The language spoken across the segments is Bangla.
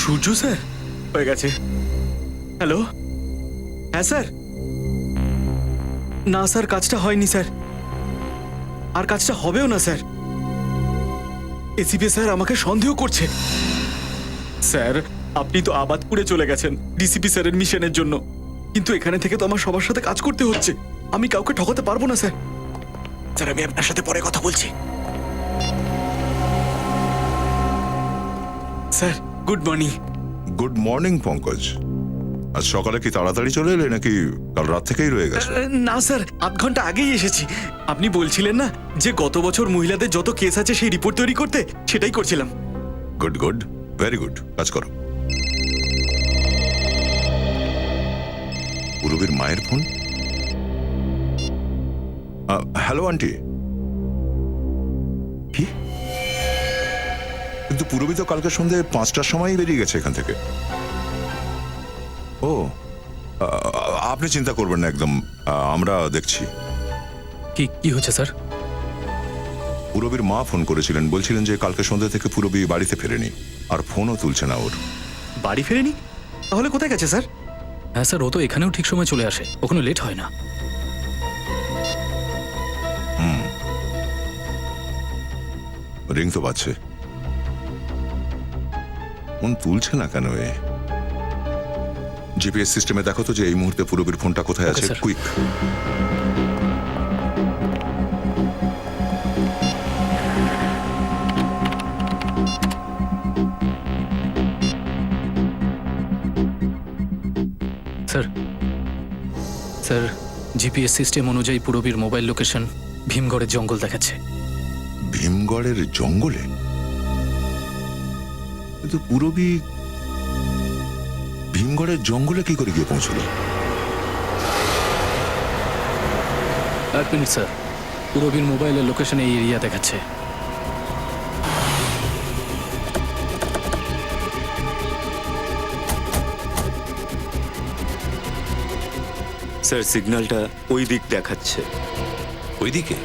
সূর্য স্যার হয়ে গেছে। হ্যালো, হ্যাঁ স্যার। না স্যার, কাজটা হয়নি স্যার, আর কাজটা হবেও না স্যার। এসিপি স্যার আমাকে সন্দেহ করছে। স্যার, আপনি তো আবাদপুরে চলে গেছেন ডিসিপি স্যারের মিশনের জন্য, কিন্তু এখানে থেকে তো আমার সবার সাথে কাজ করতে হচ্ছে। আমি কাউকে ঠকাতে পারবো না স্যার। স্যার, আমি আপনার সাথে পরে কথা বলছি। Sir, good morning. Good morning Pankaj. আজ সকালে কি তাড়াতাড়ি চলে এলে নাকি কাল রাত থেকেই রয়ে গেছে? না স্যার, আধ ঘন্টা আগেই এসেছি। আপনি বলছিলেন না যে গত বছর মহিলাদের যত কেস আছে সেই রিপোর্ট তৈরি করতে, সেটাই করছিলাম। গুড গুড, ভেরি গুড, কাজ করো। পুরবীর মায়ের ফোন। Hello aunty. কি? কিন্তু পুরবী তো কালকে সন্ধ্যে 5টার সময়ই বেরিয়ে গেছে এখান থেকে। ও, আপনি চিন্তা করবেন না একদম, আমরা দেখছি। কি কি হচ্ছে স্যার? পুরবীর মা ফোন করেছিলেন, বলছিলেন যে কালকে সন্ধ্যা থেকে পুরবী বাড়িতে ফেরেনি, আর ফোনও তুলছে না ওর। বাড়ি ফেরেনি? তাহলে কোথায় গেছে স্যার? হ্যাঁ স্যার, ও তো এখানেও ঠিক সময় চলে আসে, কখনো লেট হয় না। রিং তো বাজছে, ফোন তুলছে না কেন এ? জিপিএস সিস্টেমে দেখো তো যে এই মুহূর্তে পুরবীর ফোনটা কোথায় Okay, আছে। sir. Quick. Sir, sir, GPS system অনুযায়ী পুরবীর মোবাইল লোকেশন ভীমগড়ের জঙ্গল দেখাচ্ছে। ভীমগড়ের জঙ্গলে? কিন্তু পুরবী ভীমগড়ের জঙ্গলে কি করে গিয়ে পৌঁছলো? এক মিনিট স্যার, পুরবীর মোবাইলের লোকেশন এই এরিয়া দেখাচ্ছে। স্যার, সিগন্যালটা ওই দিক দেখাচ্ছে। ওইদিকে?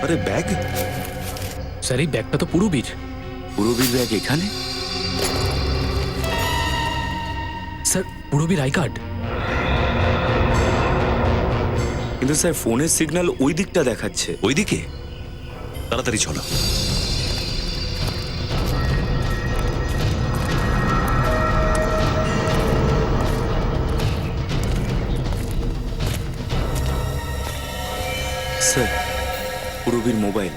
আরে ব্যাগ! স্যার, এই ব্যাগটা তো পুরবীর। পুরবীর ব্যাগ এখানে? স্যার, পুরবীর আই কার্ড। কিন্তু স্যার, ফোনের সিগন্যাল ওই দিকটা দেখাচ্ছে। ওইদিকে? তাড়াতাড়ি চলো। স্যার, পুরবীর মোবাইল।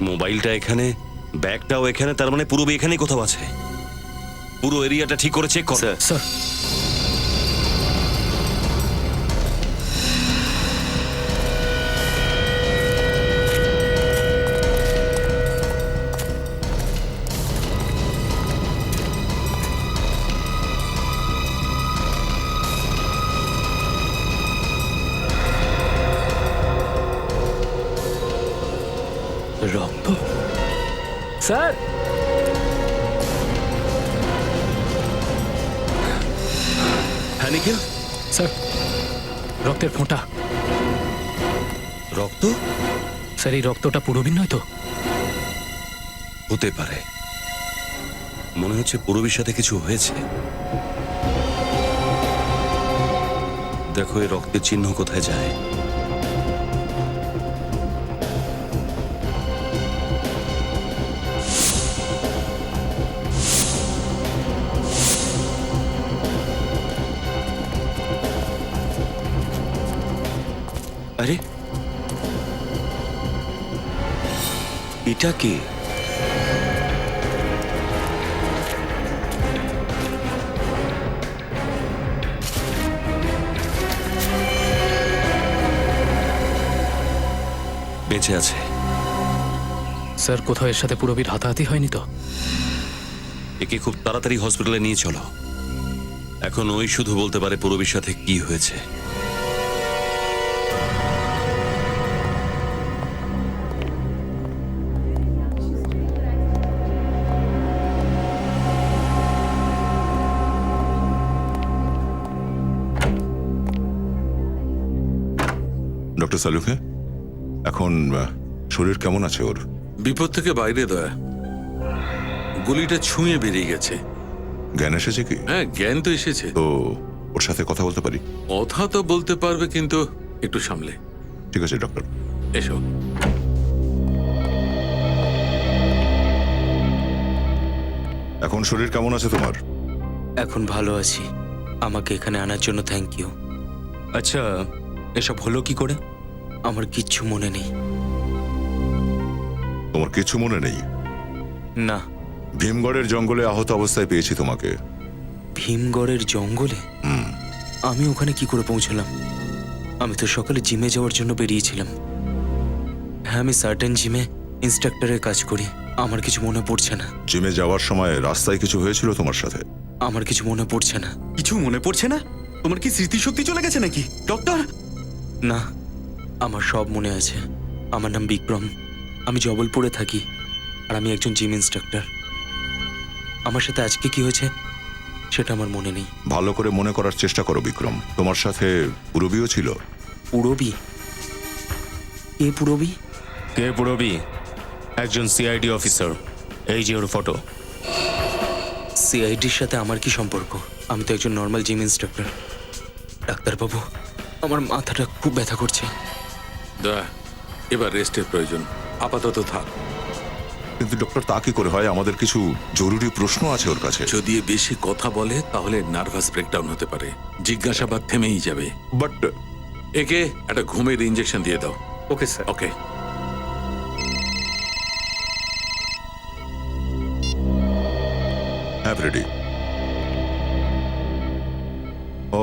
মোবাইলটা এখানে, ব্যাগটাও এখানে, তার মানে পুরবী এখানেই কোথাও আছে। পুরো এরিয়াটা ঠিক করে চেক কর। স্যার, স্যার, রক্ত। স্যার, হ্যাঁ নিখিল, স্যার, রক্তের ফোঁটা। রক্ত? স্যার, এই রক্তটা পুরবীর নয় তো? হতে পারে, মনে হচ্ছে পুরবীর সাথে কিছু হয়েছে। দেখো এই রক্তের চিহ্ন কোথায় যায়। আরে এটা কে? বেঁচে আছে। স্যার কোথাও এর সাথে পুরবীর হাতাহাতি হয়নি তো? একে খুব তাড়াতাড়ি হসপিটালে নিয়ে চলো। এখন ওই শুধু বলতে পারে পুরবীর সাথে কি হয়েছে। ডক্টর সালুকে এখন শরীর কেমন আছে ওর? বিপদ থেকে বাইরে দয়া, গুলিটা ছুঁয়ে বেরিয়ে গেছে। জ্ঞান এসেছে কি? হ্যাঁ, জ্ঞান তো এসেছে। তো ওর সাথে কথা বলতে পারি? কথা তো বলতে পারবে, কিন্তু একটু সামলে। ঠিক আছে ডক্টর। এসো। এখন শরীর কেমন আছে তোমার? এখন ভালো আছি। আমাকে এখানে আনার জন্য থ্যাংক ইউ। আচ্ছা, এসব হলো কি করে? আমার কিচ্ছু মনে নেই। তোমার কিছু মনে নেই? না। ভীমগড়ের জঙ্গলে আহত অবস্থায় পেয়েছি তোমাকে। ভীমগড়ের জঙ্গলে? আমি ওখানে কি করে পৌঁছলাম? আমি তো সকালে জিমে যাওয়ার জন্য বেরিয়েছিলাম। হ্যাঁ, আমি সার্টেন জিমে ইন্সট্রাক্টরের কাজ করি। আমার কিছু মনে পড়ছে না। জিমে যাওয়ার সময় রাস্তায় কিছু হয়েছিল তোমার সাথে? আমার কিছু মনে পড়ছে না। কিছু মনে পড়ছে না? তোমার কি স্মৃতিশক্তি চলে গেছে নাকি ডক্টর? না, আমার সব মনে আছে। আমার নাম বিক্রম। আমি জবলপুরে থাকি, আর আমি একজন জিম ইন্সট্রাক্টর। আমার সাথে আজকে কি হয়েছে সেটা আমার মনে নেই। ভালো করে মনে করার চেষ্টা করো বিক্রম। তোমার সাথে পুরবীও ছিল? পুরবী? কে পুরবী? কে পুরবী? একজন সিআইডি অফিসার। এই যে ওর ফটো। সিআইডির সাথে আমার কি সম্পর্ক? আমি তো একজন নর্মাল জিম ইন্সট্রাক্টর। ডাক্তারবাবু, আমার মাথাটা খুব ব্যথা করছে। দয়া, এবার রেস্টের প্রয়োজন। আপাতত থাক। কিন্তু ডক্টর তা কি করে হয়? আমাদের কিছু জরুরি প্রশ্ন আছে ওর কাছে। যদি এ বেশি কথা বলে তাহলে নার্ভাস ব্রেকডাউন হতে পারে। জিজ্ঞাসাবাদ থেমেই যাবে। বাট একে একটা ঘুমের ইঞ্জেকশন দিয়ে দাও। Okay sir. ওকে। হ্যাঁ রেডি। ও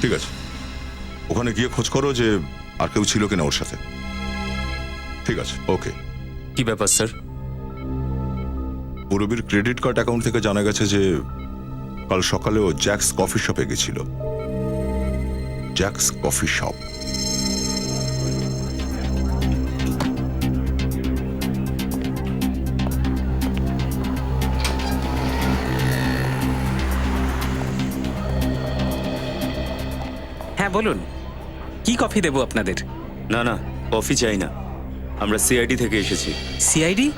ঠিক আছে, ওখানে গিয়ে খোঁজ করো যে আর কেউ ছিল কিনা ওর সাথে। ঠিক আছে, ওকে। কি ব্যাপার স্যার? পুরবীর ক্রেডিট কার্ড অ্যাকাউন্ট থেকে জানা গেছে যে কাল সকালে ও জ্যাক্স কফি শপে গেছিল। Jack's coffee shop. হ্যাঁ বলুন, কি কফি দেবো আপনাদের? না না, কফি চাই না। আমরা সিআইডি থেকে এসেছি। সিআইডি?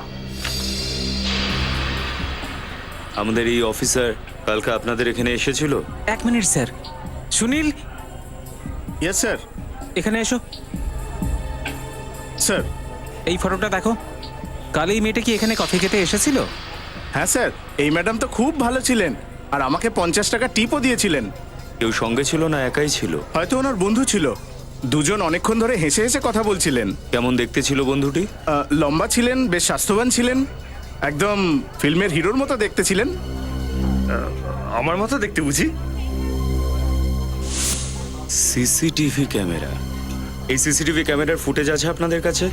আমাদের এই অফিসার কালকে আপনাদের এখানে এসেছিল। এক minute sir. Sunil, yes sir. এখানে এসো। স্যার। এই ফটোটা দেখো। কাল এই মেয়েটা কি এখানে কফি খেতে এসেছিল? হ্যাঁ স্যার, এই ম্যাডাম তো খুব ভালো ছিলেন, আর আমাকে 50 টাকা টিপও দিয়েছিলেন। কেউ সঙ্গে ছিল না একাই ছিল? হয়তো ওনার বন্ধু ছিল। দুজন অনেকক্ষণ ধরে হেসে হেসে কথা বলছিলেন। কেমন দেখতে ছিল বন্ধুটি? লম্বা ছিলেন, বেশ স্বাস্থ্যবান ছিলেন, একদম ফিল্মের হিরোর মতো দেখতে ছিলেন। আমার মতো দেখতে বুঝি? CCTV camera. এই সিসিটিভি ক্যামেরার ফুটেজ আছে আপনাদের কাছে?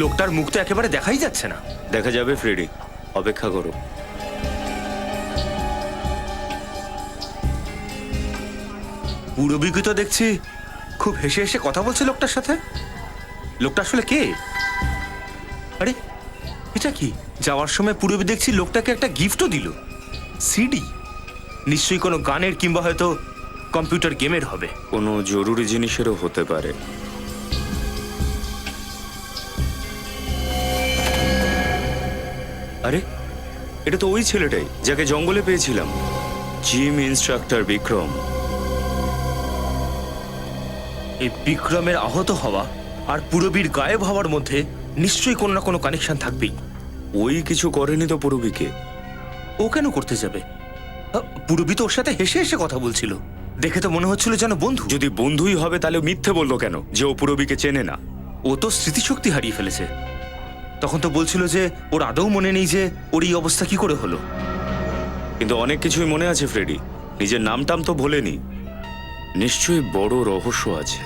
লোকটার মুখ তো একেবারে দেখাই যাচ্ছে না। দেখা যাবে ফ্রেডি, অপেক্ষা করো। পুরবীকে তো দেখছি খুব হেসে হেসে কথা বলছে লোকটার সাথে। লোকটা আসলে কে? আরে এটা কি? যাওয়ার সময় পুরবী দেখছি লোকটাকে একটা গিফটও দিল, সিডি। নিশ্চয়ই কোনো গানের কিংবা হয়তো কম্পিউটার গেমের হবে। কোনো জরুরি জিনিসেরও হতে পারে। আরে এটা তো ওই ছেলেটাই যাকে জঙ্গলে পেয়েছিলাম, জিম ইনস্ট্রাক্টর বিক্রম। এই বিক্রমের আহত হওয়া আর পুরবীর গায়েব হওয়ার মধ্যে নিশ্চয়ই কোনো না কোনো কানেকশন থাকবেই। ওই কিছু করেনি তো পুরবীকে। ও কেন করতে যাবে? পুরবী তো ওর সাথে হেসে হেসে কথা বলছিল, দেখে তো মনে হচ্ছিল যেন বন্ধু। যদি বন্ধুই হবে তাহলে মিথ্যে বললো কেন যে ও পুরবীকে চেনে না? ও তো স্মৃতিশক্তি হারিয়ে ফেলেছে। তখন তো বলছিল যে ওর আদৌ মনে নেই যে ওর এই অবস্থা কি করে হলো। কিন্তু অনেক কিছুই মনে আছে ফ্রেডি, নিজের নামটাম তো ভোলেনি। নিশ্চয়ই বড় রহস্য আছে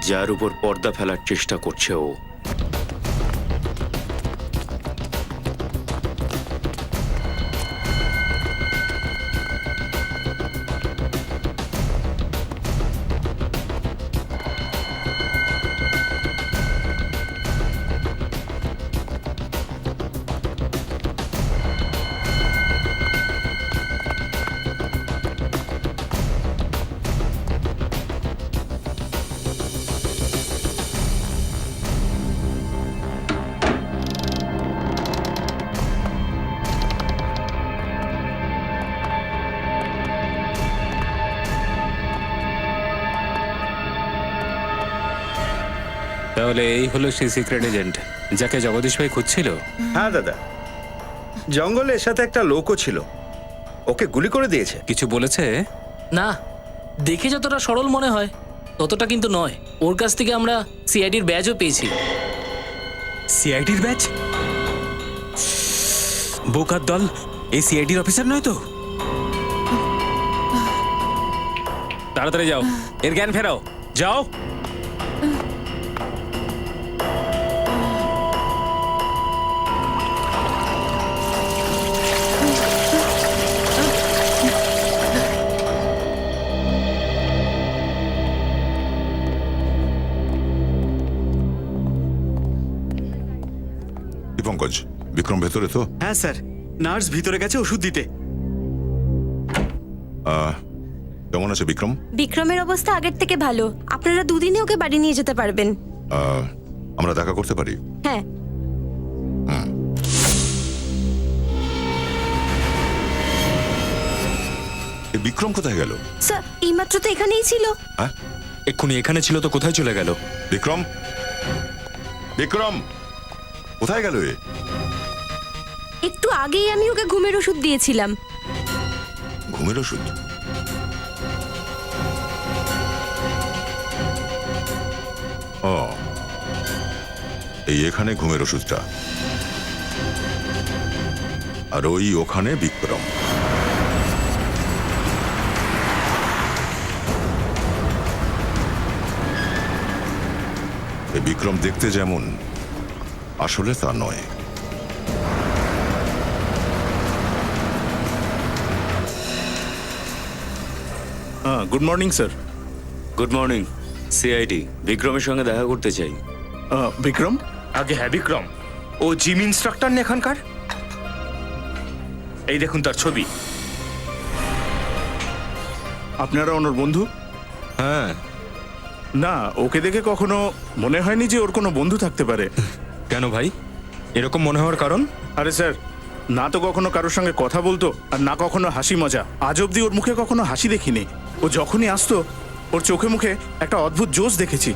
যার উপর পর্দা ফেলার চেষ্টা করছে ও। তাহলে এই হলো সেই সিক্রেট এজেন্ট যাকে জগদীশ ভাই খুঁজছিল। হ্যাঁ দাদা, জঙ্গলে এর সাথে একটা লোকও ছিল, ওকে গুলি করে দিয়েছে। কিছু বলেছে? না, দেখে যতটা সরল মনে হয় ততটা কিন্তু নয়। ওর কাছ থেকে আমরা সিআইডির ব্যাজও পেয়েছি। সিআইডির ব্যাচ? বোকার দল, এই সিআইডির অফিসার নয় তো? তাড়াতাড়ি যাও, এর জ্ঞান ফেরাও, যাও। পঙ্কজ, বিক্রম ভেতরে তো? হ্যাঁ স্যার, নার্স ভিতরে গেছে ওষুধ দিতে। কেমন আছে বিক্রম? বিক্রমের অবস্থা আগের থেকে ভালো। আপনারা দুদিনে ওকে বাড়ি নিয়ে যেতে পারবেন। আমরা দেখা করতে পারি? হ্যাঁ। এই বিক্রম কোথায় গেল? স্যার, এইমাত্র তো এখানেই ছিল। হ্যাঁ, এক্ষুনি এখানে ছিল তো কোথায় চলে গেল? বিক্রম, বিক্রম কোথায় গেল এ? একটু আগেই আমি ওকে ঘুমের ওষুধ দিয়েছিলাম। ঘুমের ওষুধ? ও, এই এখানে ঘুমের ওষুধটা, আর ওই ওখানে বিক্রম। এই বিক্রম দেখতে যেমন, আসলে তা নয়। Good morning sir. Good morning. CID বিক্রমের সঙ্গে দেখা করতে চাই। বিক্রম? আগে হ্যাঁ, বিক্রম। ও জিম ইনস্ট্রাক্টর না এখানকার? এই দেখুন তার ছবি। আপনারা ওনার বন্ধু? হ্যাঁ। না, ওকে দেখে কখনো মনে হয়নি যে ওর কোনো বন্ধু থাকতে পারে। কেন ভাই, এরকম মনে হওয়ার কারণ? আরে স্যার, না তো কখনো কারোর সঙ্গে কথা বলতো, আর না কখনো হাসি মজা। আজ অব্দি ওর মুখে কখনো হাসি দেখিনি। ও যখনই আসতো ওর চোখে মুখে একটা অদ্ভুত জোশ দেখেছি।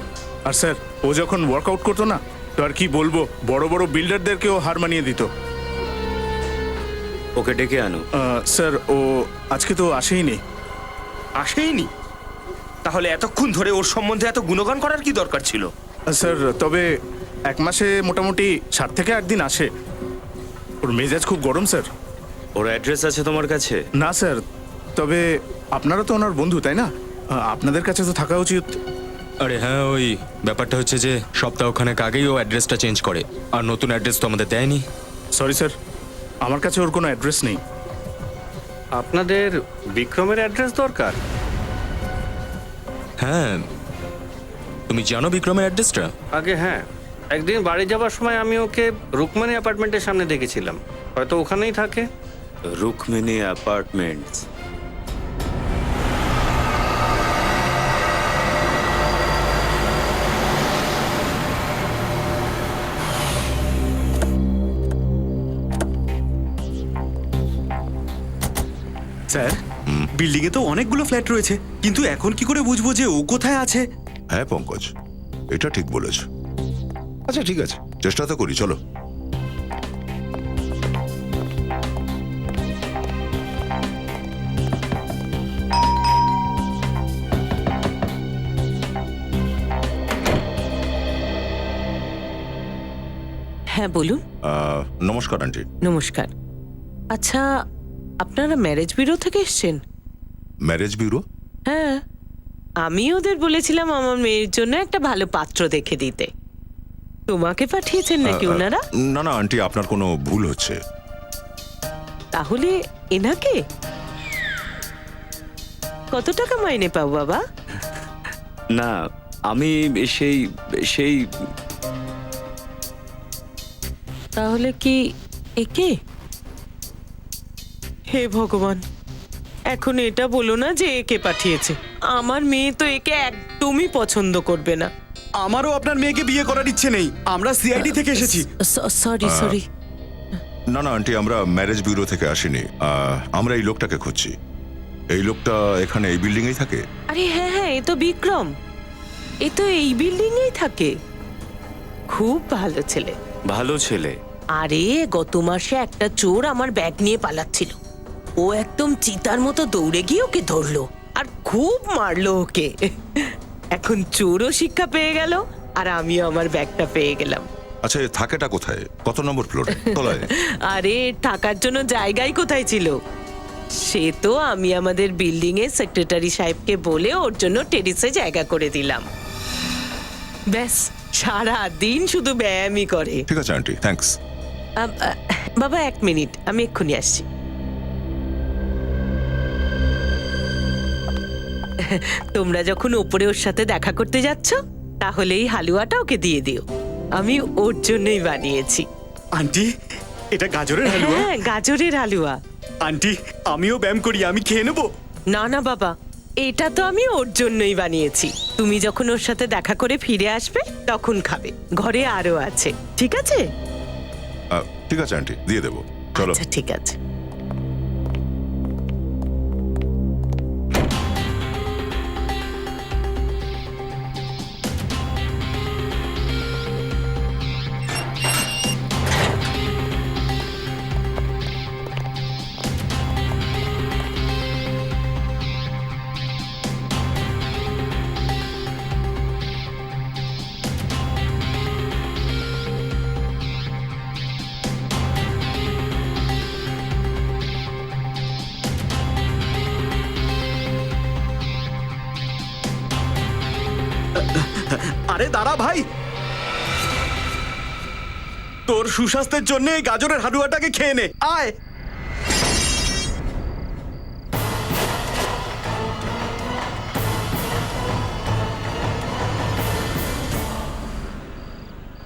আর স্যার, ও যখন ওয়ার্কআউট করতো না, তো আর কি বলবো, বড় বড় বিল্ডারদেরকেও হার মানিয়ে দিত। ওকে ডেকে আনো। স্যার, ও আজকে তো আসেইনি। আসেইনি? তাহলে এতক্ষণ ধরে ওর সম্বন্ধে এত গুণগান করার কি দরকার ছিল? স্যার, তবে এক মাসে মোটামুটি 7 থেকে 8 দিন আসে। ওর মেজাজ খুব গরম স্যার। ওর অ্যাড্রেস আছে তোমার কাছে? না স্যার, তবে আপনারা তো ওনার বন্ধু, তাই না? আপনাদের কাছে তো থাকা উচিত। আরে হ্যাঁ, ওই ব্যাপারটা হচ্ছে যে সপ্তাহখানেক আগেই ও অ্যাড্রেসটা চেঞ্জ করে, আর নতুন অ্যাড্রেস তো আমাদের দেয়নি। সরি স্যার, আমার কাছে ওর কোনো অ্যাড্রেস নেই। আপনাদের বিক্রমের অ্যাড্রেস দরকার? হ্যাঁ, তুমি জানো বিক্রমের অ্যাড্রেসটা? আগে হ্যাঁ, একদিন বাড়ি যাবার সময় আমি ওকে রুকমানি অ্যাপার্টমেন্টের সামনে দেখেছিলাম। হয়তো ওখানেই থাকে। রুকমিনি অ্যাপার্টমেন্টস? স্যার বিল্ডিং এ তো অনেকগুলো ফ্ল্যাট রয়েছে, কিন্তু এখন কি করে বুঝবো যে ও কোথায় আছে? হ্যাঁ পঙ্কজ, এটা ঠিক বলেছ। আচ্ছা ঠিক আছে, চেষ্টা তো করি, চলো। হ্যাঁ বলুন। নমস্কার আন্টি। নমস্কার। আচ্ছা, আপনারা ম্যারেজ ব্যুরো থেকে এসেছেন? Marriage bureau? হ্যাঁ, আমি ওদের বলেছিলাম আমার মেয়ের জন্য একটা ভালো পাত্র দেখে দিতে। তোমাকে পাঠিয়েছেন নাকি ওনারা? না না আন্টি, আপনার কোনো ভুল হচ্ছে। তাহলে এনাকে কত টাকা মাইনে পাও বাবা? না, আমি সেই সেই তাহলে কি একে? হে ভগবান, এখন এটা বলো না যে একে পাঠিয়েছে। আমার মেয়ে তো একে একদমই পছন্দ করবে না। আমারও আপনার মেয়েকে বিয়ে করার ইচ্ছে নেই। আমরা সিআইডি থেকে এসেছি। Sorry sorry. না না আন্টি, আমরা ম্যারেজ ব্যুরো থেকে আসিনি। আমরা এই লোকটাকে খুঁজছি। এই লোকটা এখানে এই বিল্ডিং এই থাকে? আরে হ্যাঁ হ্যাঁ, এ তো বিক্রম। এ তো এই বিল্ডিং এই থাকে। খুব ভালো ছেলে। ভালো ছেলে? আরে গত মাসে একটা চোর আমার ব্যাগ নিয়ে পালাচ্ছিল। ও একদম চিতার মতো দৌড়ে গিয়ে ওকে ধরলো আর খুব মারলো ওকে। এখন চোরও শিক্ষা পেয়ে গেল আর আমিও আমার ব্যাগটা পেয়ে গেলাম। আচ্ছা, এ থাকেটা কোথায়? কত নম্বর ফ্লোরে? তলায়? আরে থাকার জন্য জায়গাই কোথায় ছিল? সে তো আমি আমাদের বিল্ডিং এর সেক্রেটারি সাহেবকে বলে ওর জন্য টেরিসে জায়গা করে দিলাম। ব্যাস, সারা দিন শুধু ব্যায়ামই করে। ঠিক আছে আন্টি, থ্যাঙ্কস। বাবা 1 মিনিট, আমি এক্ষুনি আসছি। তোমরা যখন ওপরে ওর সাথে দেখা করতে যাচ্ছ, তাহলে এই হালুয়াটা ওকে দিয়ে দিও। আমি ওর জন্যই বানিয়েছি। আন্টি, এটা গাজরের হালুয়া? হ্যাঁ, গাজরের হালুয়া। আন্টি, আমিও ব্যায়াম করি, আমি খেয়ে নেবো? না না বাবা, এটা তো আমি ওর জন্যই বানিয়েছি। তুমি যখন ওর সাথে দেখা করে ফিরে আসবে তখন খাবে। ঘরে আরো আছে, ঠিক আছে? ঠিক আছে আন্টি, দিয়ে দেবো, চলো। আচ্ছা ঠিক আছে। আরে দাঁড়া ভাই, তোর সুস্বাস্থ্যের জন্য এই গাজরের হালুয়াটাকে খেয়ে নে, আয়।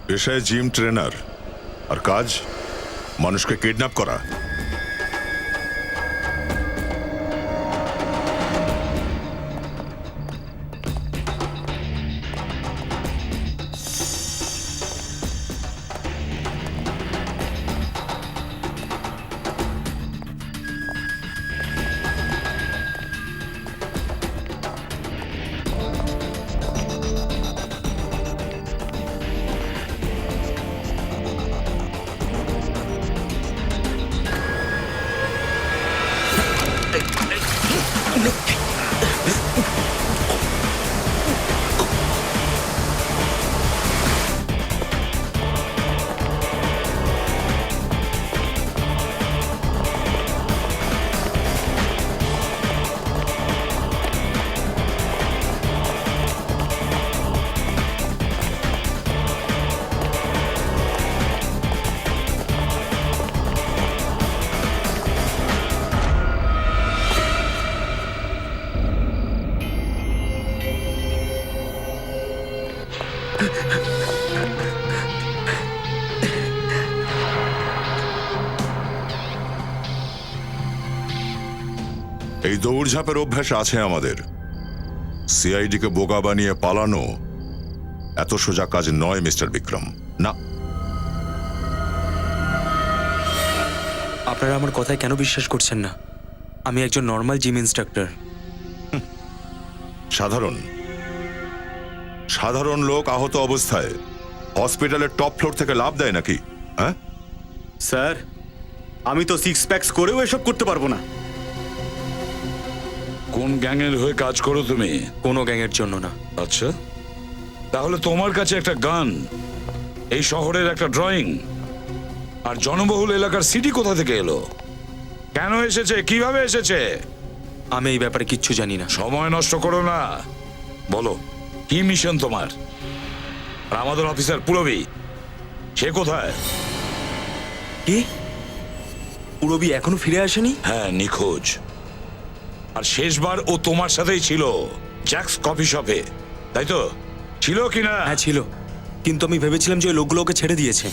পেশায় জিম ট্রেনার, আর কাজ মানুষকে কিডন্যাপ করা। এই দৌড়ঝাঁপের অভ্যাস আছে আমাদের। সিআইডি কে বোকা বানিয়ে পালানো এত সোজা কাজ নয় মিস্টার বিক্রম, না। আপনারা আমার কথায় কেন বিশ্বাস করছেন না? আমি একজন নর্মাল জিম ইনস্ট্রাক্টর। সাধারণ সাধারণ লোক আহত অবস্থায় হসপিটালের টপ ফ্লোর থেকে লাভ দেয় নাকি? হ্যাঁ স্যার আমি তো 6 প্যাকস করেও এসব করতে পারবো না। কোন গ্যাংয়ের হয়ে কাজ করো তুমি? কোনো গ্যাংয়ের জন্য না। আচ্ছা, তাহলে তোমার কাছে একটা গান, এই শহরের একটা ড্রয়িং আর জনবহুল এলাকার সিটি কোথা থেকে এলো? কেন এসেছে? কিভাবে এসেছে? আমি এই ব্যাপারে কিচ্ছু জানি না। সময় নষ্ট করো না, বলো কি মিশন তোমার? আর আমাদের অফিসার পুরবী, সে কোথায়? কি? পুরবী এখনো ফিরে আসেনি? হ্যাঁ, নিখোঁজ। আর শেষবার ও তোমার সাথেই ছিল জ্যাক্স কফি শপে, তাই তো? ছিল কি না? হ্যাঁ ছিল, কিন্তু আমি ভেবেছিলাম যে ওই লোকগুলো ওকে ছেড়ে দিয়েছে।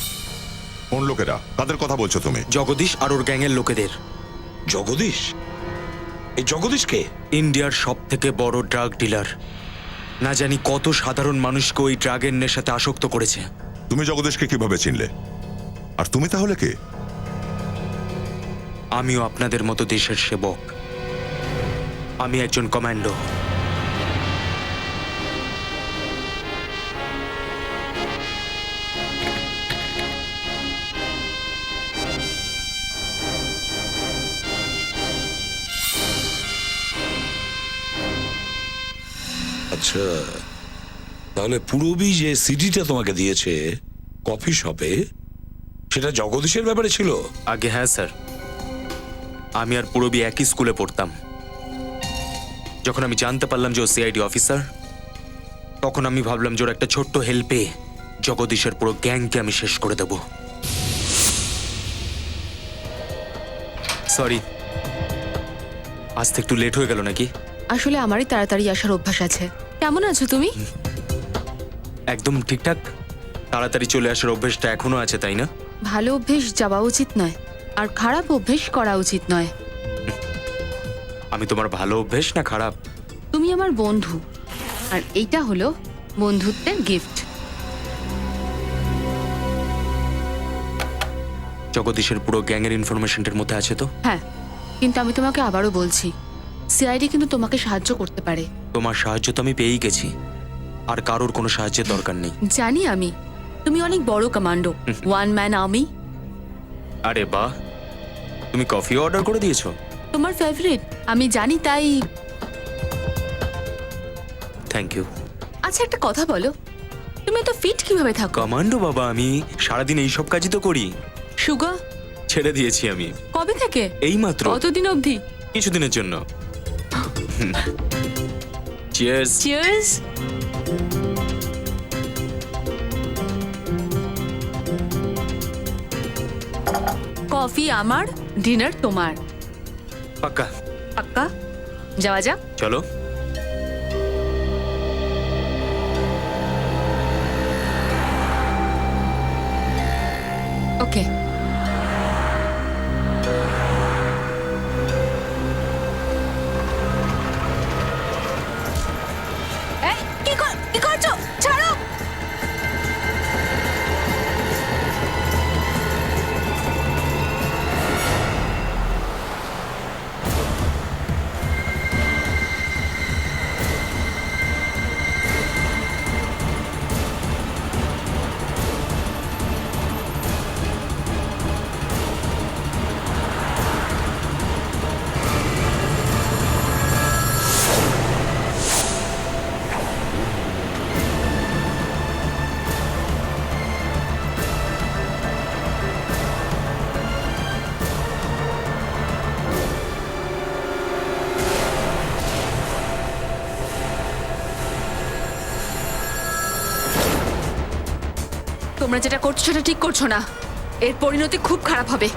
কোন লোকেরা? কাদের কথা বলছো তুমি? জগদীশ আর ওর গ্যাংয়ের লোকেদের। জগদীশ? এই জগদীশ কে? ইন্ডিয়ার সব থেকে বড় ড্রাগ ডিলার। না জানি কত সাধারণ মানুষকে ওই ড্রাগের নেশাতে আসক্ত করেছে। তুমি জগদীশকে কিভাবে চিনলে? আর তুমি তাহলে কে? আমিও আপনাদের মতো দেশের সেবক। আমি একজন কমান্ডো। আচ্ছা, তাহলে পুরবী যে সিডিটা তোমাকে দিয়েছে কফি শপে, সেটা জগদীশের ব্যাপারে ছিল? আগে হ্যাঁ স্যার, আমি আর পুরবী একই স্কুলে পড়তাম। যখন আমি জানতে পারলাম যে ও সিআইডি অফিসার, তখন আমি ভাবলাম যে ওর একটা ছোট্ট হেল্পে জগদীশের পুরো গ্যাংকে আমি শেষ করে দেব। সরি, আসতে একটু লেট হয়ে গেল নাকি? আসলে আমারই তাড়াতাড়ি আসার অভ্যাস আছে। কেমন আছো তুমি? একদম ঠিকঠাক। তাড়াতাড়ি চলে আসার অভ্যেসটা এখনো আছে, তাই না? ভালো অভ্যেস যাওয়া উচিত নয়, আর খারাপ অভ্যেস করা উচিত নয়। আমি তোমার ভালো অভ্যেস না খারাপ? তুমি আমার বন্ধু, আর এইটা হলো বন্ধুত্বের গিফট। জগদীশের পুরো গ্যাংয়ের ইনফরমেশনটার মধ্যে আছে তো? হ্যাঁ, কিন্তু আমি তোমাকে আবারও বলছি, সিআইডি কিন্তু তোমাকে সাহায্য করতে পারে। তোমার সাহায্য তো আমি পেয়েই গেছি, আর কারোর কোনো সাহায্যের দরকার নেই। জানি আমি, তুমি অনেক বড় কমান্ডো, ওয়ান ম্যান আর্মি। আরে বাহ, তুমি কফি অর্ডার করে দিয়েছো? তোমার ফেভারিট আমি জানি, তাই। Thank you. আচ্ছা একটা কথা বলো, তুমি এত ফিট কিভাবে থাকো? কমান্ডো বাবা, আমি সারাদিন এইসব কাজই তো করি। সুগার ছেড়ে দিয়েছি আমি। কবে থেকে? এই মাত্র। কতদিন অবধি? কিছুদিনের জন্য। চিয়ার্স। চিয়ার্স। কফি আমার, ডিনার তোমার। পাক্কা? পাক্কা। যাওয়া যাক। চলো। ওকে। কি করছো? ছাড়ো। তোমরা যেটা করছো সেটা ঠিক করছো না, এর পরিণতি খুব খারাপ হবে।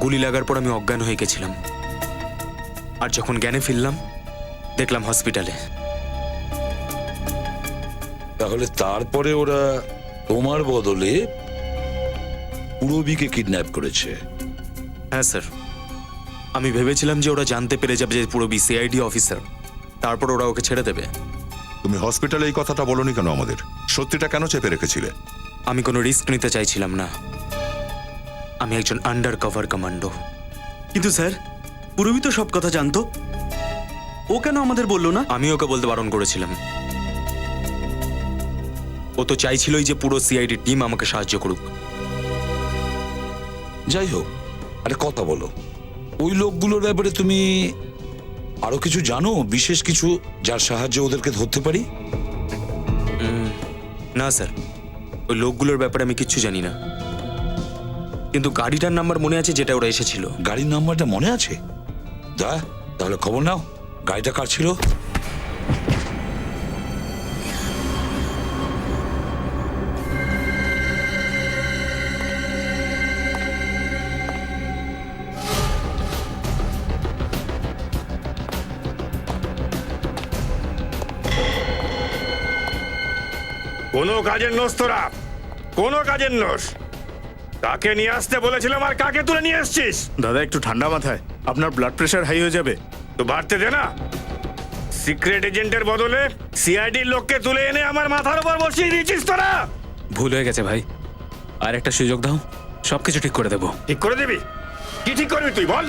গুলি লাগার পর আমি অজ্ঞান হয়ে গেছিলাম, আর যখন জ্ঞানে ফিরলাম দেখলাম হসপিটালে। তাহলে তারপরে ওরা তোমার বদলে পুরবীকে কিডন্যাপ করেছে। হ্যাঁ স্যার, আমি ভেবেছিলাম যে ওরা জানতে পেরে যাবে যে পুরো সিআইডি অফিসার, তারপর ওরা ওকে ছেড়ে দেবে। তুমি হসপিটালে এই কথাটা বলনি কেন আমাদের? সত্যিটা কেন চেপে রেখেছিলে? আমি কোনো রিস্ক নিতে চাইছিলাম না। আমি একজন আন্ডার কভার কমান্ডো। কিন্তু স্যার, পূরবী তো সব কথা জানতো, ও কেন আমাদের বললো না? আমি ওকে বলতে বারণ করেছিলাম। ও তো চাইছিলই যে পুরো সিআইডি টিম আমাকে সাহায্য করুক। যাই হোক, আরে কথা বলো, ওই লোকগুলোর ব্যাপারে তুমি আরো কিছু জানো, বিশেষ কিছু যার সাহায্যে ওদেরকে ধরতে পারি? না স্যার, ওই লোকগুলোর ব্যাপারে আমি কিচ্ছু জানি না, কিন্তু গাড়িটার নাম্বার মনে আছে যেটা ওরা এসেছিল। গাড়ির নাম্বারটা মনে আছে? তাহলে খবর নাও, গাড়িটা কার ছিল? কোনো কাজের নোস তোরা, কোনো কাজের নোস। কাকে নিয়ে আসতে বলেছিলাম আর কাকে তুলে নিয়ে এসছিস? দাদা একটু ঠান্ডা মাথায়, আপনার ব্লাড প্রেশার হাই হয়ে যাবে। তো বাড়তে দে না। সিক্রেট এজেন্টের বদলে সিআইডির লোককে তুলে এনে আমার মাথার উপর বসিয়ে দিয়েছিস তোরা। ভুল হয়ে গেছে ভাই, আর একটা সুযোগ দাও, সবকিছু ঠিক করে দেবো। ঠিক করে দিবি? কি ঠিক করবি তুই বল?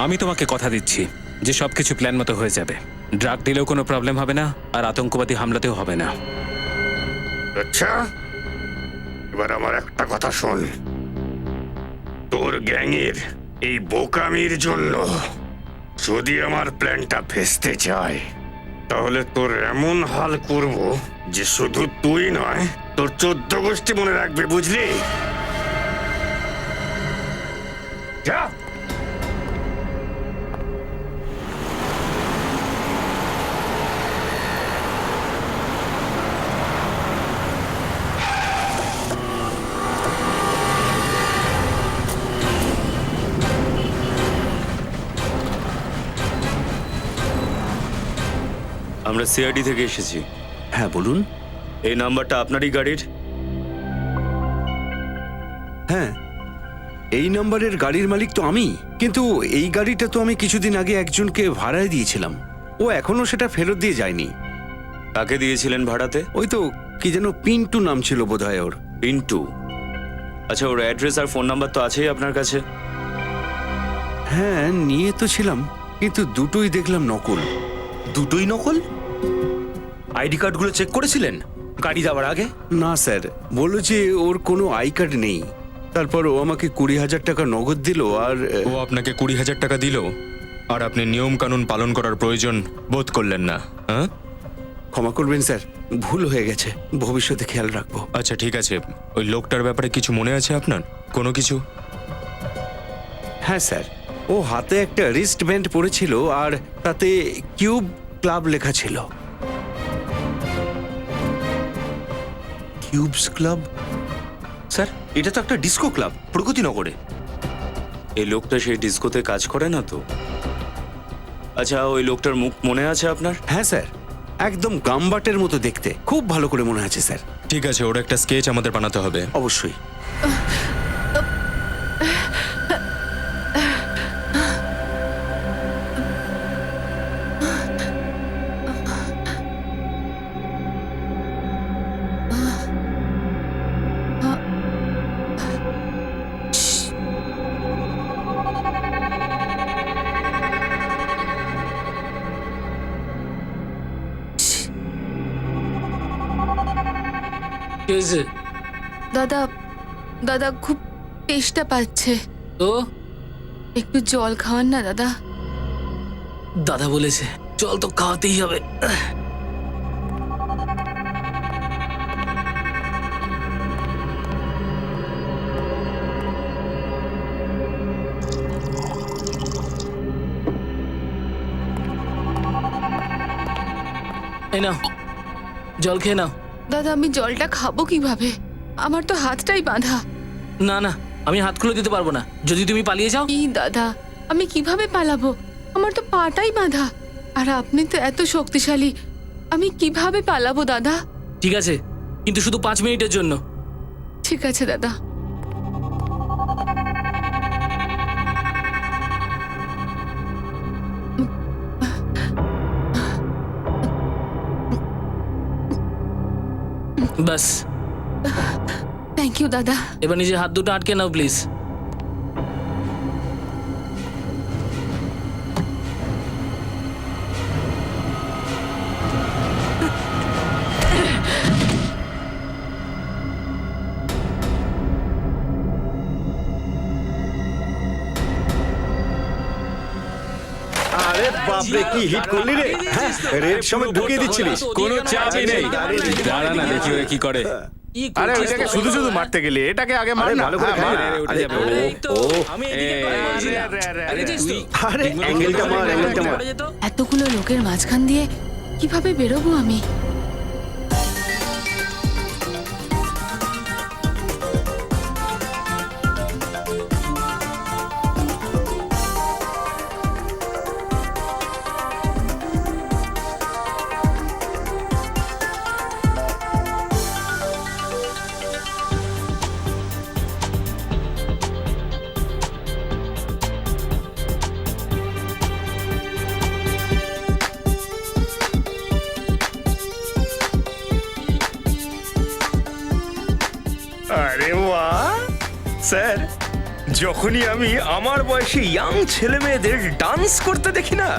আমি তোমাকে কথা দিচ্ছি যে সবকিছু প্ল্যান মতো হয়ে যাবে। ড্রাগ দিলেও কোনো প্রবলেম হবে না, আর আতঙ্কবাদী হামলাতেও হবে না। আচ্ছা, এবার আমার একটা কথা শোন। তোর গ্যাংয়ের এই বোকামির জন্য যদি আমার প্ল্যানটা ভেস্তে যায়, তাহলে তোর এমন হাল করব যে শুধু তুই নয়, তোর 14 গোষ্ঠী মনে রাখবে, বুঝলি? যা। আমরা সিআইডি থেকে এসেছি। হ্যাঁ বলুন। এই নাম্বারটা আপনারই গাড়ির? হ্যাঁ, এই নম্বরের গাড়ির মালিক তো আমি, কিন্তু এই গাড়িটা তো আমি কিছুদিন আগে একজনকে ভাড়ায় দিয়েছিলাম। ও এখনো সেটা ফেরত দিয়ে যায়নি। কাকে দিয়েছিলেন ভাড়াতে? ওই তো কি যেন পিন্টু নাম ছিল বোধহয় ওর। পিন্টু? আচ্ছা, ওর অ্যাড্রেস আর ফোন নাম্বার তো আছেই আপনার কাছে? হ্যাঁ, নিয়ে তো ছিলাম, কিন্তু দুটোই দেখলাম নকল। দুটোই নকল? আইডি কার্ডগুলো চেক করেছিলেন গাড়ি যাওয়ার আগে? না স্যার, বললো যে ওর কোনো আই কার্ড নেই। তারপর ও আমাকে 20,000 টাকা নগদ দিল। আর ও আপনাকে 20,000 টাকা দিল, আর আপনি নিয়ম কানুন পালন করার প্রয়োজন বোধ করলেন না? হ্যাঁ, ক্ষমা করবেন স্যার, ভুল হয়ে গেছে, ভবিষ্যতে খেয়াল রাখবো। আচ্ছা ঠিক আছে, ওই লোকটার ব্যাপারে কিছু মনে আছে আপনার? কোনো কিছু? হ্যাঁ স্যার, ও হাতে একটা রিস্ট ব্যান্ড পরেছিল, আর তাতে কিউব ক্লাব লেখা ছিল। Cubes club? স্যার, এটা তো একটা ডিস্কো ক্লাব প্রগতিনগরে। এই লোকটা সেই ডিস্কোতে কাজ করে না তো? আচ্ছা, ওই লোকটার মুখ মনে আছে আপনার? হ্যাঁ স্যার, একদম গাম্বাটের মতো দেখতে, খুব ভালো করে মনে আছে স্যার। ঠিক আছে, ওর একটা স্কেচ আমাদের বানাতে হবে। অবশ্যই। কি হয়েছে? দাদা, দাদা খুব তেষ্টা পাচ্ছে, তো একটু জল খাওয়ান না দাদা। দাদা বলেছে জল তো খাওয়াতেই হবে। এই নাও, জল খেয়ে নাও। দাদা, আমি জলটা খাবো কিভাবে? আমার তো হাতটাই বাঁধা। না না, আমি হাত খুলে দিতে পারবো না যদি তুমি পালিয়ে যাও। কি দাদা, আমি কিভাবে পালাবো? আমার তো পাটাই বাঁধা, আর আপনি তো এত শক্তিশালী, আমি কিভাবে পালাবো দাদা? ঠিক আছে, কিন্তু শুধু 5 মিনিটের জন্য। ঠিক আছে দাদা। ব্যাস, থ্যাংক ইউ দাদা। এবার নিজের হাত দুটো আটকে নাও প্লিজ। আরে বাপরে, কি হিট করলি রে! হ্যাঁ, রেড সময় ঢুকিয়ে দিচ্ছিলিস। কোনো চাপই নেই, দাঁড়া না দেখি ওরা কি করে। আরে ওইটাকে শুধু শুধু মারতে গেলে এটাকে আগে মার না। ভালো করে হ্যাঁ, মার। খেলে। উঠে যাবে। আরে অ্যাঙ্গেলটা মার, অ্যাঙ্গেলটা মার। এতগুলো লোকের মাঝখান দিয়ে কিভাবে বেরোবো আমি? আরে বাহ স্যার, যখনই আমি আমার বয়সী ইয়াং ছেলে মেয়েদের ডান্স করতে দেখি না,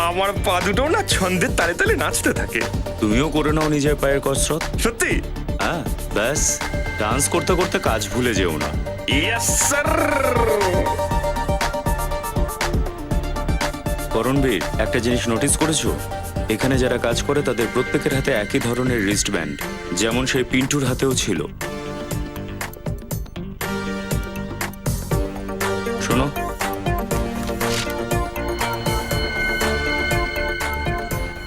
আমার পা দুটো না ছন্দের তালে তালে নাচতে থাকে। তুমিও করে নাও নিজের পায়ের কসরত। সত্যি? হ্যাঁ, ব্যাস ডান্স করতে করতে কাজ ভুলে যেও না। Yes sir. করণবীর, একটা জিনিস নোটিস করেছো? এখানে যারা কাজ করে তাদের প্রত্যেকের হাতে একই ধরনের রিস্ট ব্যান্ড, যেমন সেই পিন্টুর হাতেও ছিল। শোনো,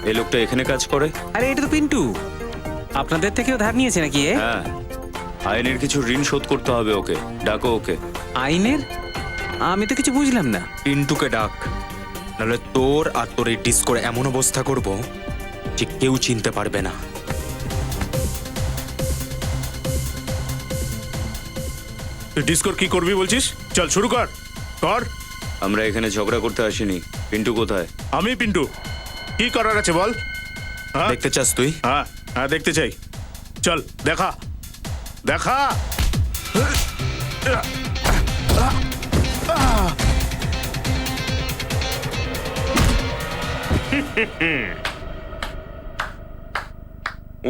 এই লোকটা এখানে কাজ করে। আরে এটা তো পিন্টু, আপনাদের থেকেও ধার নিয়েছে নাকি? হ্যাঁ, আইনের কিছু ঋণ শোধ করতে হবে ওকে। ডাকো ওকে। আইনের? আমি তো কিছু বুঝলাম না। পিন্টুকে ডাক, নাহলে তোর আর তোর এই ডিস্কোর এমন অবস্থা করব যে কেউ চিনতে পারবে না। তুই ডিসকোর কি করবি বলছিস? চল শুরু কর। কর। আমরা এখানে ঝগড়া করতে আসিনি। পিন্টু কোথায়? আমি পিন্টু, কি করার আছে বল? হ্যাঁ? দেখতে চাস তুই? হ্যাঁ হ্যাঁ, দেখতে চাই। চল দেখা দেখা।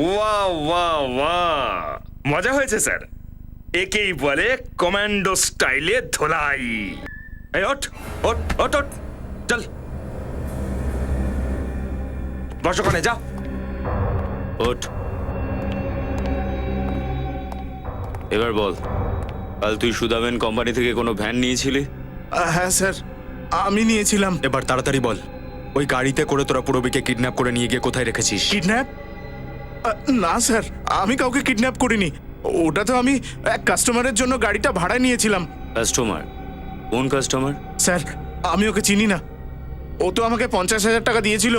ওয়াও ওয়াও ওয়াও, মজা হয়েছে স্যার। একেই বলে কমান্ডো স্টাইলে ধোলাই। এই ওঠ ওঠ ওঠ ওঠ, চল বস ওখানে, যা। ওঠ। এবার বল, কাল তুই সুদামেন কোম্পানি থেকে কোনো ভ্যান নিয়েছিলি? হ্যাঁ স্যার, আমি নিয়েছিলাম। এবার তাড়াতাড়ি বল, ওই গাড়িতে করে তোরা পূরবীকে কিডন্যাপ করে নিয়ে গিয়ে কোথায় রেখেছিস? কিডন্যাপ? না স্যার, আমি কাউকে কিডন্যাপ করিনি। ওটা তো আমি এক কাস্টমারের জন্য গাড়িটা ভাড়ায় নিয়েছিলাম। কাস্টমার? কোন কাস্টমার? স্যার, আমি ওকে চিনি না। ও তো আমাকে 50,000 টাকা দিয়েছিল,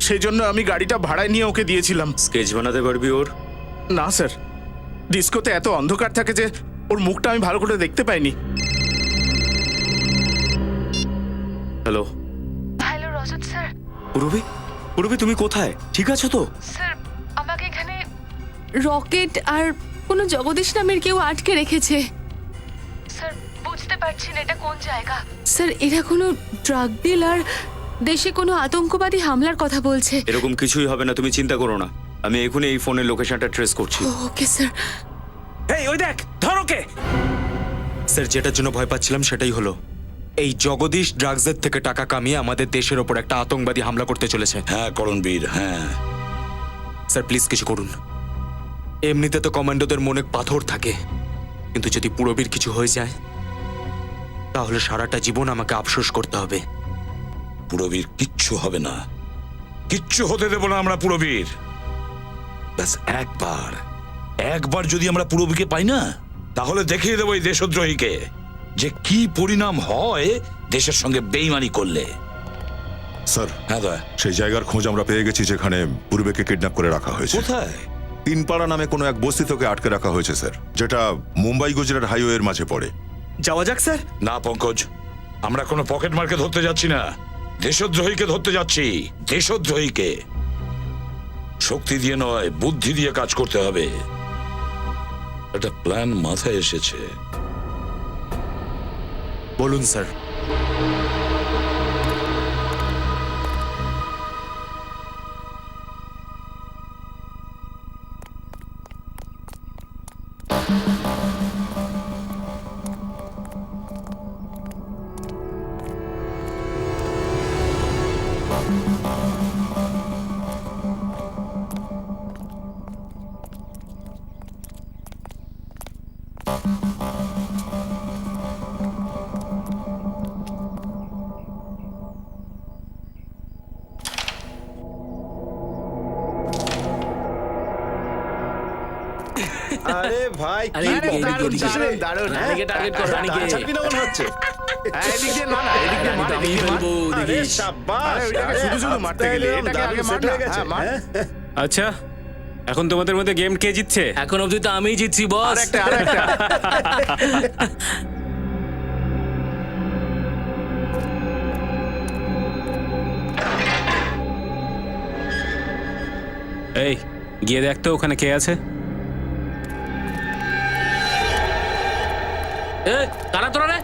সেই জন্য আমি গাড়িটা ভাড়ায় নিয়ে ওকে দিয়েছিলাম। স্কেচ বানাতে পারবি ওর? না স্যার, ডিস্কোতে এত অন্ধকার থাকে যে ওর মুখটা আমি ভালো করে দেখতে পাইনি। হ্যালো হ্যালো রজত স্যার। পূরবী, পূরবী তুমি কোথায়? ঠিক আছো তো? স্যার, আমাকে এখানে রকেট আর কোনো জগদীশ নামের কেউ আটকে রেখেছে। স্যার, বুঝতে পারছি না এটা কোন জায়গা। স্যার, এরা কোনো ড্রাগ ডিলার, দেশে কোনো আতঙ্কবাদী হামলার কথা বলছে। এরকম কিছুই হবে না, তুমি চিন্তা করো না। আমি এখনই এই ফোনের লোকেশনটা ট্রেস করছি। Okay sir. এই ওই দেখ, ধর ওকে। স্যার, যেটার জন্য ভয় পাচ্ছিলাম সেটাই হলো। এই জগদীশ ড্রাগসের থেকে টাকা কামিয়ে আমাদের দেশের ওপর একটা আতঙ্কবাদী হামলা করতে চলেছে। হ্যাঁ করণবীর, হ্যাঁ। স্যার প্লিজ কিছু করুন। এমনিতে তো কমান্ডোদের মনে পাথর থাকে, কিন্তু যদি পূরবীর কিছু হয়ে যায় তাহলে সারাটা জীবন আমাকে আফসোস করতে হবে। পুরবীর কিচ্ছু হবে না, কিচ্ছু হতে দেব না আমরা পুরবীর। ব্যাস একবার যদি আমরা পুরবীকে পাই না, তাহলে দেখিয়ে দেবো এই দেশদ্রোহীকে যে কি পরিণাম হয় দেশের সঙ্গে বেইমানি করলে। স্যার হ্যাঁ দয়া। সেই জায়গার খোঁজ আমরা পেয়ে গেছি যেখানে পূর্বেকে কিডন্যাপ করে রাখা হয়েছে। কোথায়? তিনপাড়া নামে কোনো এক বস্তিতে আটকে রাখা হয়েছে স্যার, যেটা মুম্বাই গুজরাট হাইওয়ের মাঝে পড়ে। যাওয়া যাক স্যার। না পঙ্কজ, আমরা কোনো পকেট মারকে ধরতে যাচ্ছি না, দেশদ্রোহীকে ধরতে যাচ্ছি। দেশদ্রোহীকে শক্তি দিয়ে নয়, বুদ্ধি দিয়ে কাজ করতে হবে। একটা প্ল্যান মাথায় এসেছে। বলুন স্যার। আরে ভাই আরে, কি এদিকে, দারুণ, এদিকে, দারুণ, এদিকে। দারুণ, হ্যাঁ? রানীকে target কর, রানীকে। ছাড়বি না মনে হচ্ছে। হ্যাঁ, এদিক দিয়ে মার, এদিক দিয়ে মার, রানীকে এদিক দিয়ে মার। ফেলবো, আরে দেখিস। শাবাশ, আরে, ওইটাকে আরে, শুধু শুধু মারতে গেলে, একদম এটাকে আগে দারুণ মার set না। হয়ে গেছে, হ্যাঁ, মার। হ্যাঁ? আচ্ছা, এখন তোমাদের মধ্যে গেম কে জিতছে? এখন অবধি তো আমিই জিতছি বস। আরেকটা, আরেকটা। এই গিয়ে দেখ তো ওখানে কে আছে। এ, কারা তোরা রে?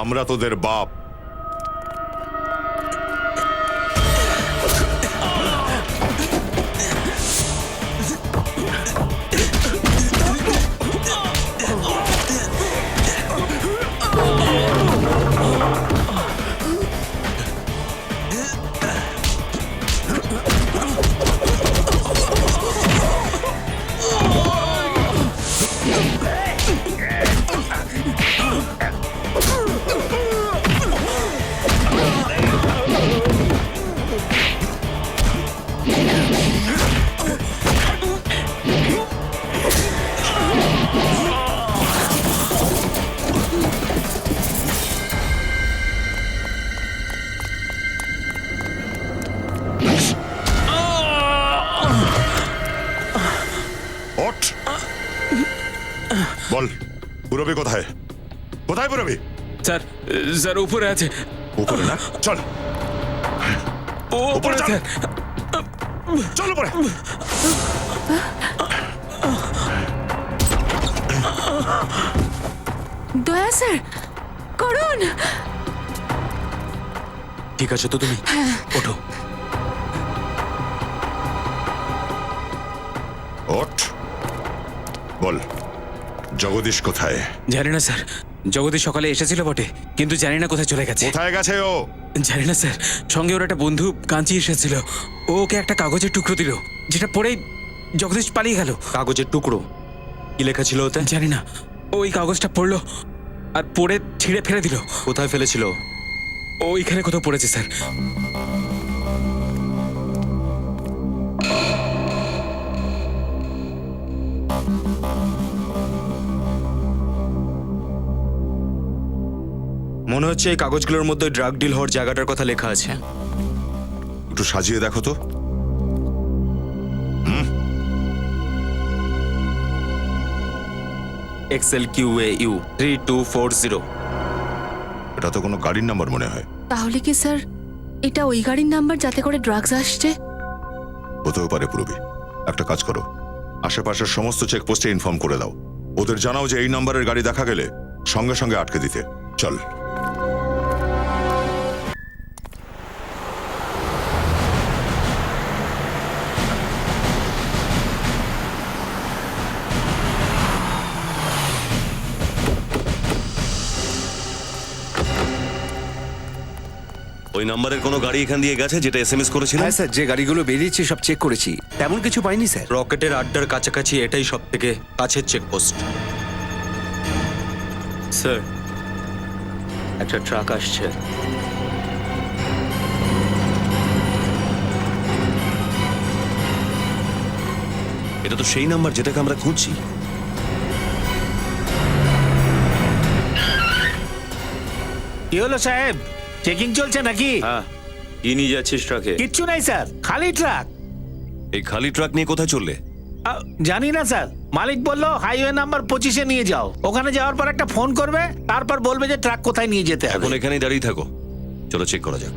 আমরা তোদের বাপ। ওঠ, বল পুরবি কোথায়? কোথায় পুরবি? স্যার, স্যার উপরে আছে। উপরে না? চল ও উপরে উপরে চল, স্যার। চল উপরে। দয়া স্যার, করুন। ঠিক আছে তো তুমি? ওঠো। ওঠ, বল জগদীশ কোথায়? জানি না স্যার, জগদীশ সকালে এসেছিল বটে, কিন্তু জানি না কোথায় চলে গেছে। কোথায় গেছে ও? জানি না স্যার, সঙ্গে ওর একটা বন্ধু কাঞ্চি এসেছিল। ও ওকে একটা কাগজের টুকরো দিল, যেটা পড়েই জগদীশ পালিয়ে গেল। কাগজের টুকরো? কি লেখা ছিল ওতে? জানি না, ওই কাগজটা পড়লো আর পড়ে ছিঁড়ে ফেলে দিল। কোথায় ফেলেছিল? ওইখানে কোথাও পড়েছে স্যার। মনে হচ্ছে এই কাগজগুলোর মধ্যে ড্রাগ ডিল হওয়ার জায়গাটার কথা লেখা আছে। একটু সাজিয়ে দেখো তো। XLQAU 3240। এটা তো কোনো গাড়ির নাম্বার মনে হয়। তাহলে কি স্যার এটা ওই গাড়ির নাম্বার যাতে করে ড্রাগস আসছে? হতেও পারে পুরবি। একটা কাজ করো, আশেপাশের সমস্ত চেকপোস্টে ইনফর্ম করে দাও। ওদের জানাও যে এই নাম্বারের গাড়ি দেখা গেলে সঙ্গে সঙ্গে আটকে দিতে। চল। ওই নাম্বারের কোনো গাড়ি এখান দিয়ে গেছে যেটা এসএমএস করেছিল? হ্যাঁ স্যার, যে গাড়িগুলো বেরিয়েছে সব চেক করেছি, তেমন কিছু পাইনি স্যার। রকেটের আড্ডার কাছাকাছি এটাই সব থেকে কাছের চেকপোস্ট। স্যার একটা ট্রাক আসছে। এটা তো সেই নাম্বার যেটাকে আমরা খুঁজছি। কি হলো সাহেব, চেকিং চলছে নাকি? হ্যাঁ, কি নিয়ে যাচ্ছিস ট্রাকে? কিচ্ছু নাই স্যার, খালি ট্রাক। এই খালি ট্রাক নিয়ে কোথায় চললে? জানি না স্যার, মালিক বললো হাইওয়ে নাম্বার 25-এ নিয়ে যাও। ওখানে যাওয়ার পর একটা ফোন করবে, তারপর বলবে যে ট্রাক কোথায় নিয়ে যেতে হবে। এখন এখানেই দাঁড়িয়ে থাকো, চলো চেক করা যাক।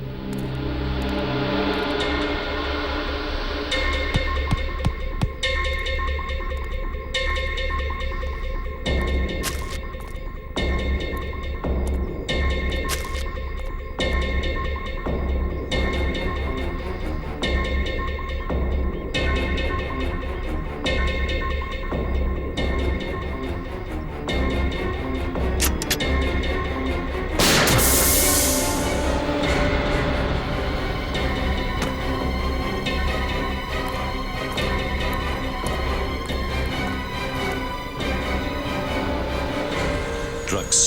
ড্রাগস।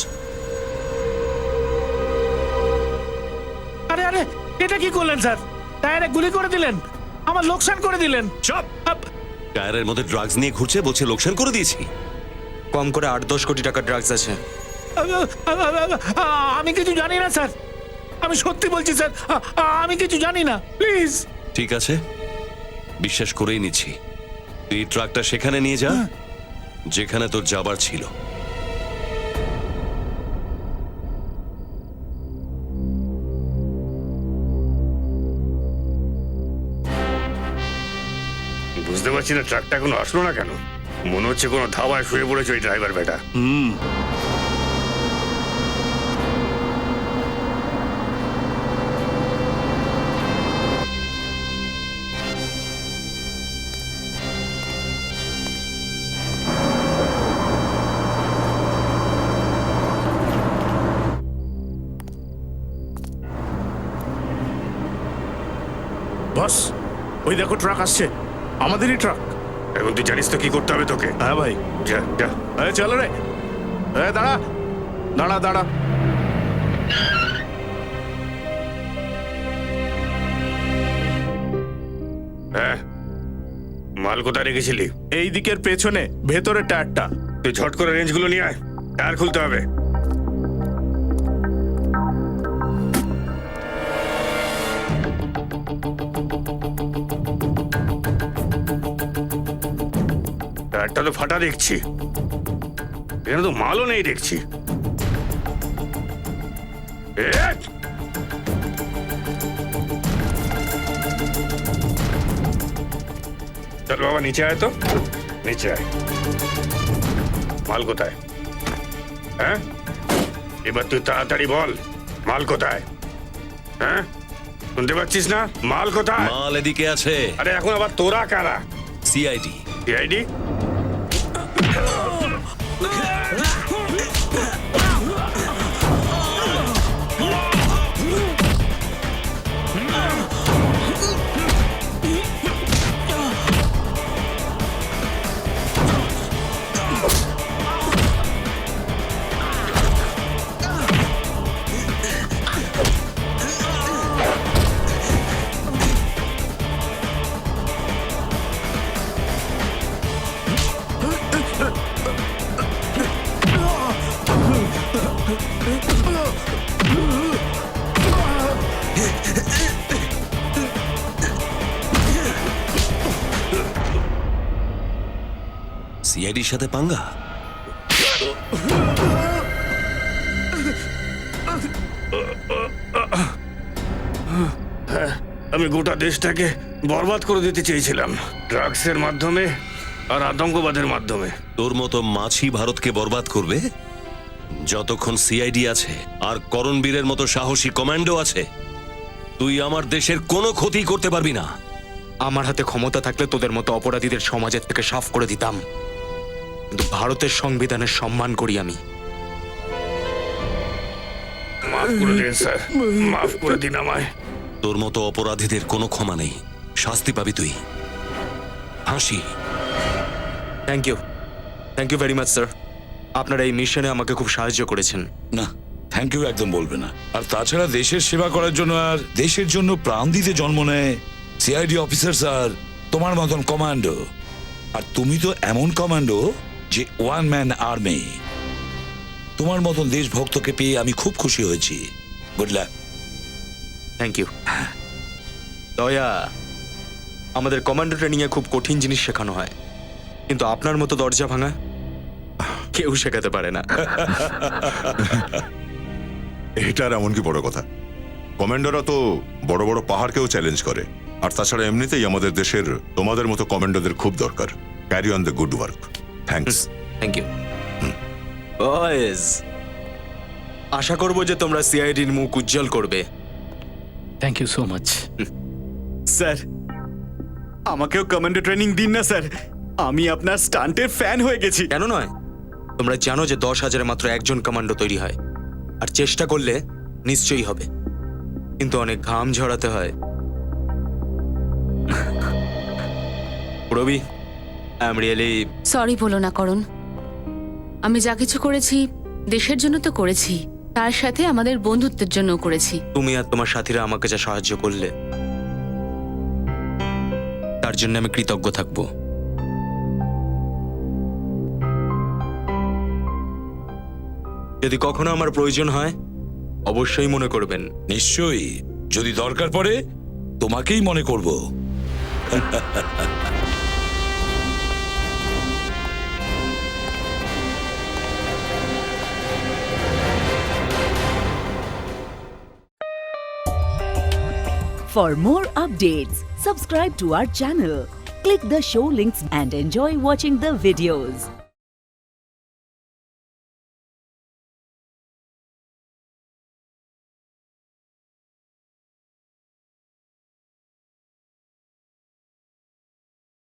আরে আরে, এটা কি করলেন স্যার? টায়ারে গুলি করে দিলেন, আমার লোকসান করে দিলেন। চুপ! টায়ারের মধ্যে ড্রাগস নিয়ে ঘুরছে, বলছে লোকসান করে দিয়েছি। কম করে 8-10 কোটি টাকার ড্রাগস আছে। আমি কিছু জানি না স্যার, আমি সত্যি বলছি স্যার, আমি কিছু জানি না, প্লিজ। ঠিক আছে, বিশ্বাস করেই নিচ্ছি। তুই এই ট্রাকটা সেখানে নিয়ে যা যেখানে তোর যাবার ছিল। বুঝতে পারছি না ট্রাকটা এখনো আসলো না কেন। মনে হচ্ছে কোনো ধাবায় শুয়ে পড়েছে ওই ড্রাইভার বেটা। বস, ওই দেখো ট্রাক আসছে, আমাদেরই ট্রাক। এখন তুই জানিস তো কি করতে হবে তোকে? হ্যাঁ ভাই। যা যা। চলো রে, দাঁড়া দাঁড়া দাঁড়া। হ্যাঁ, মাল কোথায় রেখেছিলি? এই দিকের পেছনে, ভেতরে টায়ারটা। তুই ঝট করে রেঞ্জগুলো নিয়ে আয়, টায়ার খুলতে হবে। টায়ারটা তো ফাটা দেখছি, এখানে তো মালও নেই দেখছি। চল বাবা, নিচে আয় তো, নিচে আয়। মাল কোথায়? হ্যাঁ, এবার তুই তাড়াতাড়ি বল, মাল কোথায়? হ্যাঁ, শুনতে পাচ্ছিস না? মাল কোথায়? মাল এদিকে আছে। আরে এখন আবার তোরা কারা? সিআইডি। সিআইডি? সিআইডির সাথে পাঙ্গা? আমি গোটা দেশটাকে বরবাদ করে দিতে চেয়েছিলাম, ড্রাগসের মাধ্যমে আর আতঙ্কবাদের মাধ্যমে। তোর মতো মাছি ভারতকে বরবাদ করবে? যতক্ষণ সিআইডি আছে আর করণবীরের মতো সাহসী কমান্ডো আছে, তুই আমার দেশের কোনো ক্ষতি করতে পারবি না। আমার হাতে ক্ষমতা থাকলে তোদের মতো অপরাধীদের সমাজের থেকে সাফ করে দিতাম, কিন্তু ভারতের সংবিধানের সম্মান করি আমি। মাফ করে দিন স্যার, মাফ করে দিন আমায়। তোর মতো অপরাধীদের কোনো ক্ষমা নেই, শাস্তি পাবি তুই। হাসি। Thank you very much sir. আপনারা এই মিশনে আমাকে খুব সাহায্য করেছেন। না, থ্যাংক ইউ একদম বলবে না। আর তাছাড়া দেশের সেবা করার জন্য আর দেশের জন্য প্রাণ দিতে জন্ম নেয় সিআইডি অফিসার স্যার তোমার মতন কমান্ডো। আর তুমি তো এমন কমান্ডো যে ওয়ান ম্যান আর্মি। তোমার মতন দেশভক্তকে পেয়ে আমি খুব খুশি হয়েছি। Good luck. Thank you. দয়া, আমাদের কমান্ডো ট্রেনিংয়ে খুব কঠিন জিনিস শেখানো হয়, কিন্তু আপনার মতো দরজা ভাঙা কেউ শেখাতে পারে না। এটার এমন কি বড় কথা? কমান্ডোরা তো বড় বড় পাহাড়কেও চ্যালেঞ্জ করে। আর তাছাড়া এমনিতেই আমাদের দেশের তোমাদের মতো কমান্ডোদের খুব দরকার। Carry on the good work. Thanks. Thank you boys. আশা করব যে তোমরা সিআইডির মুখ উজ্জ্বল করবে। Thank you so much. Sir, আমাকেও কমান্ডো ট্রেনিং দিন না স্যার, আমি আপনার স্টান্টের ফ্যান হয়ে গেছি। কেন নয়? তোমরা জানো যে 10,000-এ মাত্র একজন কমান্ডো তৈরি হয়, আর চেষ্টা করলে নিশ্চয়ই হবে, কিন্তু অনেক ঘাম ঝরাতে হয়। রবি, আই এম রিয়েলি সরি বলো না করণ, আমি যা কিছু করেছি দেশের জন্য তো করেছি, তার সাথে আমাদের বন্ধুত্বের জন্য করেছি। তুমি আর তোমার সাথীরা আমাকে যা সাহায্য করলে তার জন্য আমি কৃতজ্ঞ থাকব। যদি কখনো আমার প্রয়োজন হয় অবশ্যই মনে করবেন। নিশ্চয়ই, যদি দরকার পড়ে তোমাকেই মনে করব। For more updates, subscribe to our channel, click the show links and enjoy watching the videos.